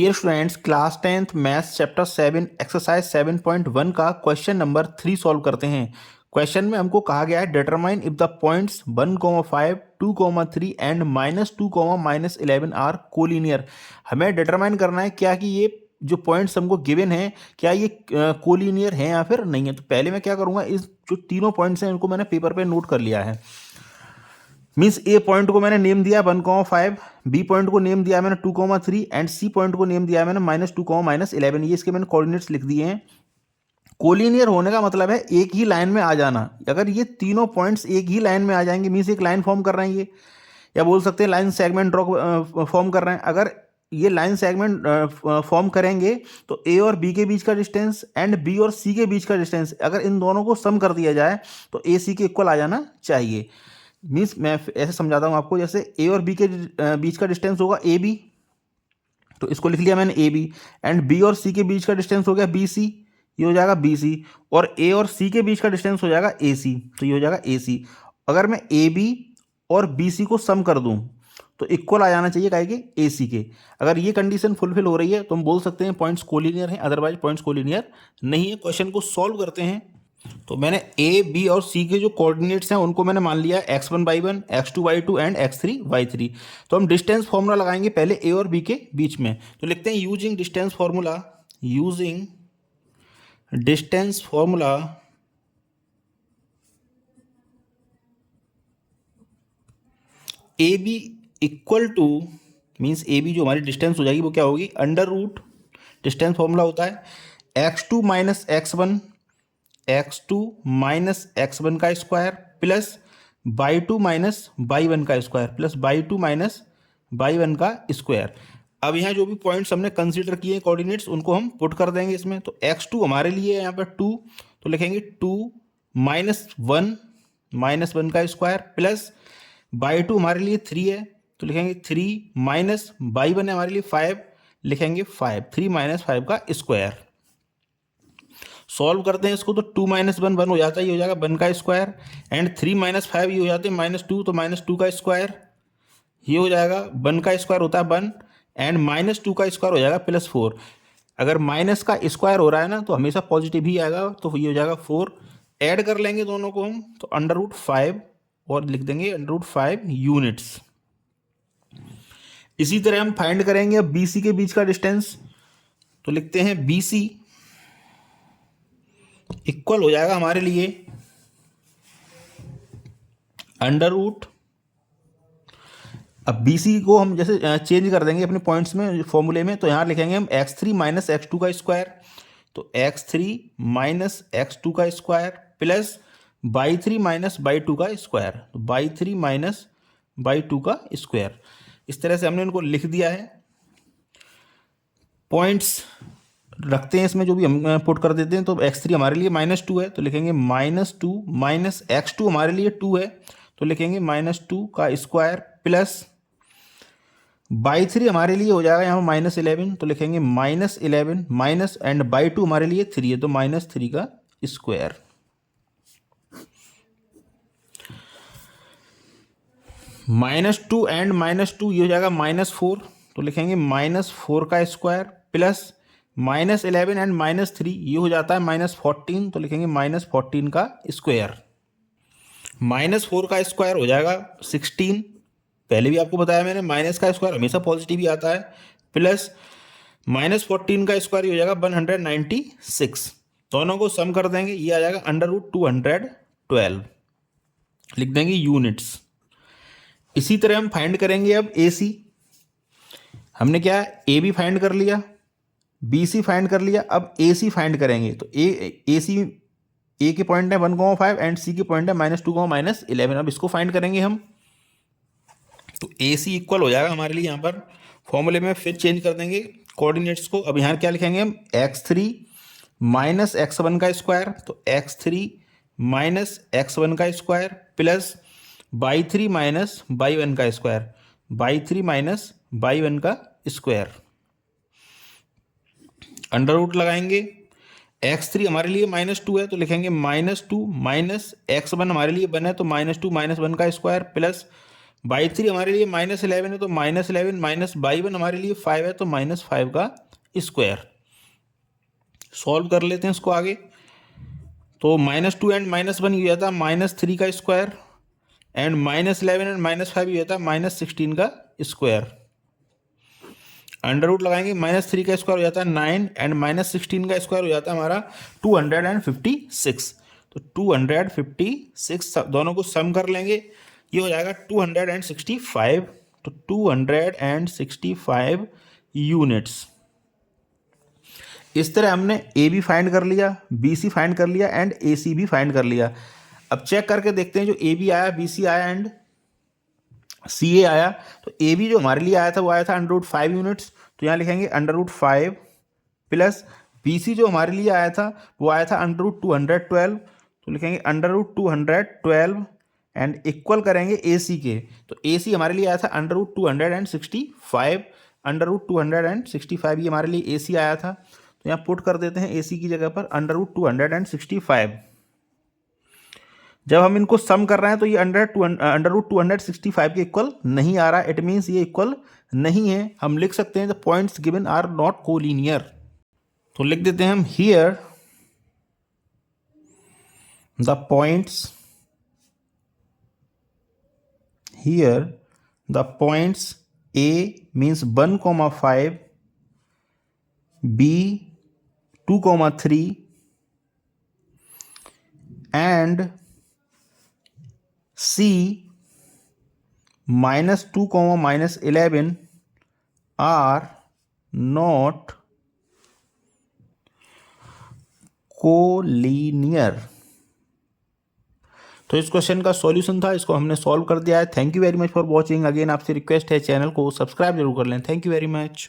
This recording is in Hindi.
Dear students, class 10th maths chapter 7 exercise 7.1 का क्वेश्चन नंबर 3 सॉल्व करते हैं। क्वेश्चन में हमको कहा गया है determine if the points 1,5 2,3 and -2, -11 are collinear. हमें डिटरमाइन करना है क्या कि ये जो पॉइंट्स हमको गिवन है क्या ये कोलिनियर है या फिर नहीं है। तो पहले मैं क्या करूँगा, इस जो तीनों पॉइंट्स हैं उनको मैंने पेपर पे नोट कर लिया है। मीन्स ए पॉइंट को मैंने नेम दिया 1,5, बी पॉइंट को नेम दिया मैंने 2,3 एंड सी पॉइंट को नेम दिया मैंने -2, -11। ये इसके मैंने कोऑर्डिनेट्स लिख दिए हैं। कोलिनियर होने का मतलब है एक ही लाइन में आ जाना। अगर ये तीनों पॉइंट्स एक ही लाइन में आ जाएंगे मीन्स एक लाइन फॉर्म कर रहे हैं ये, या बोल सकते हैं लाइन सेगमेंट ड्रॉ फॉर्म कर रहे हैं। अगर ये लाइन सेगमेंट फॉर्म करेंगे तो ए और बी के बीच का डिस्टेंस एंड बी और सी के बीच का डिस्टेंस, अगर इन दोनों को सम कर दिया जाए तो ए सी के इक्वल आ जाना चाहिए। मीन्स मैं ऐसे समझाता हूँ आपको, जैसे ए और बी के बीच का डिस्टेंस होगा ए बी, तो इसको लिख लिया मैंने ए बी, एंड बी और सी के बीच का डिस्टेंस हो गया बी सी, ये हो जाएगा बी सी, और ए और सी के बीच का डिस्टेंस हो जाएगा ए सी, तो ये हो जाएगा ए सी। अगर मैं ए बी और बी सी को सम कर दूं तो इक्वल आ जाना चाहिए काहे के ए सी के। अगर ये कंडीशन फुलफिल हो रही है तो हम बोल सकते हैं पॉइंट्स कोलिनियर हैं, अदरवाइज पॉइंट्स कोलिनियर नहीं है। क्वेश्चन को सॉल्व करते हैं। तो मैंने ए बी और सी के जो कोऑर्डिनेट्स हैं उनको मैंने मान लिया x1y1, x2y2 एंड x3y3। तो हम डिस्टेंस फॉर्मूला लगाएंगे पहले ए और बी के बीच में। तो लिखते हैं using distance formula, using distance formula A B equal to, means A B जो हमारी डिस्टेंस हो जाएगी वो क्या होगी, अंडर रूट, डिस्टेंस फॉर्मूला होता है x2 minus x1, x2 minus x1 का square plus y2 minus y1 का square plus y2 minus y1 का स्क्वायर। अब यहाँ जो भी पॉइंट्स हमने कंसीडर किए हैं कोऑर्डिनेट्स उनको हम पुट कर देंगे इसमें। तो x2 हमारे लिए यहाँ पर 2, तो लिखेंगे 2 माइनस वन का स्क्वायर प्लस y2 हमारे लिए 3 है, तो लिखेंगे 3 माइनस y1 है हमारे लिए 5, लिखेंगे 5, 3 माइनस 5 का स्क्वायर। सॉल्व करते हैं इसको तो 2 माइनस 1 1 हो जाता है, ये हो जाएगा 1 का स्क्वायर, एंड 3 माइनस 5 ये हो जाते हैं -2, तो -2 का स्क्वायर, ये हो जाएगा 1 का स्क्वायर होता है 1, एंड -2 का स्क्वायर हो जाएगा +4। अगर माइनस का स्क्वायर हो रहा है ना तो हमेशा पॉजिटिव ही आएगा, तो ये हो जाएगा 4। ऐड कर लेंगे दोनों को हम, तो √5 और लिख देंगे √5 यूनिट्स। इसी तरह हम फाइंड करेंगे अब बी सी के बीच का डिस्टेंस, तो लिखते हैं बी सी इक्वल हो जाएगा हमारे लिए अंडर रूट, अब बी सी को हम जैसे चेंज कर देंगे अपने पॉइंट्स में फॉर्मूले में, तो यहाँ लिखेंगे हम x3 माइनस x2 का स्क्वायर, तो x3 माइनस x2 का square plus y3 minus y2 का स्क्वायर, तो y3 माइनस y2 का स्क्वायर। इस तरह से हमने इनको लिख दिया है। पॉइंट्स रखते हैं इसमें जो भी हम पुट कर देते हैं, तो x3 हमारे लिए -2 है, तो लिखेंगे -2 माइनस x2 हमारे लिए 2 है, तो लिखेंगे -2 का स्क्वायर प्लस y3 हमारे लिए हो जाएगा यहाँ -11, तो लिखेंगे -11 माइनस एंड y2 हमारे लिए 3 है, तो -3 का स्क्वायर। -2 एंड -2 ये हो जाएगा -4, तो लिखेंगे -4 का स्क्वायर प्लस -11 एंड -3 ये हो जाता है -14, तो लिखेंगे -14 का स्क्वायर। -4 का स्क्वायर हो जाएगा 16, पहले भी आपको बताया मैंने माइनस का स्क्वायर हमेशा पॉजिटिव ही आता है, प्लस -14 का स्क्वायर हो जाएगा 196। दोनों को सम कर देंगे, ये आ जाएगा √212, लिख देंगे यूनिट्स। इसी तरह हम फाइंड करेंगे अब ए सी। हमने क्या ए बी फाइंड कर लिया, बी सी फाइंड कर लिया, अब ए सी फाइंड करेंगे। तो ए सी, ए के पॉइंट है 1,5 एंड सी के पॉइंट है -2, -11। अब इसको फाइंड करेंगे हम, तो ए सी इक्वल हो जाएगा हमारे लिए यहाँ पर फॉर्मूले में फिर चेंज कर देंगे कोऑर्डिनेट्स को। अब यहाँ क्या लिखेंगे हम, x3 माइनस x1 का स्क्वायर, तो x3 माइनस x1 का square plus y3 minus y1 का स्क्वायर, y3 माइनस y1 का स्क्वायर। अंडर रूट लगाएंगे, x3 हमारे लिए -2 है, तो लिखेंगे -2 माइनस x1 हमारे लिए 1 है, तो -2 माइनस 1 का स्क्वायर प्लस बाई 3 हमारे लिए -11 है तो -11 माइनस बाई 1 हमारे लिए 5 है तो -5 का स्क्वायर। सॉल्व कर लेते हैं इसको आगे। तो -2 एंड -1 ये हो जाता -3 का स्क्वायर एंड -11 एंड -5 ये होता -16 का स्क्वायर। अंडर रूट लगाएंगे, -3 का स्क्वायर हो जाता है 9 एंड -16 का स्क्वायर हो जाता है हमारा 256। तो 256 दोनों को सम कर लेंगे, ये हो जाएगा 265। तो 265 यूनिट्स। इस तरह हमने ए बी फाइंड कर लिया, बी सी फाइंड कर लिया एंड ए सी भी फाइंड कर लिया। अब चेक करके देखते हैं जो ए बी आया, बी सी आया एंड सी ए आया। तो ए बी जो हमारे लिए आया था वो आया था √5 यूनिट्स, तो यहाँ लिखेंगे √5 प्लस बी सी जो हमारे लिए आया था वो आया था √212, तो लिखेंगे √212 एंड इक्वल करेंगे ए सी के। तो ए सी हमारे लिए आया था √265, √265 ये हमारे लिए ए सी आया था। तो यहाँ पुट कर देते हैं ए सी की जगह पर √265। जब हम इनको सम कर रहे हैं तो ये √265 के इक्वल नहीं आ रहा, इट मीन्स ये इक्वल नहीं है। हम लिख सकते हैं the points given are not collinear. तो लिख देते हैं हम here the points A means 1,5, B 2,3 and C -2, -11 are not collinear. तो इस क्वेश्चन का सॉल्यूशन था, इसको हमने सॉल्व कर दिया है। Thank you very much for watching. Again आपसे रिक्वेस्ट है चैनल को सब्सक्राइब जरूर कर लें। Thank you very much.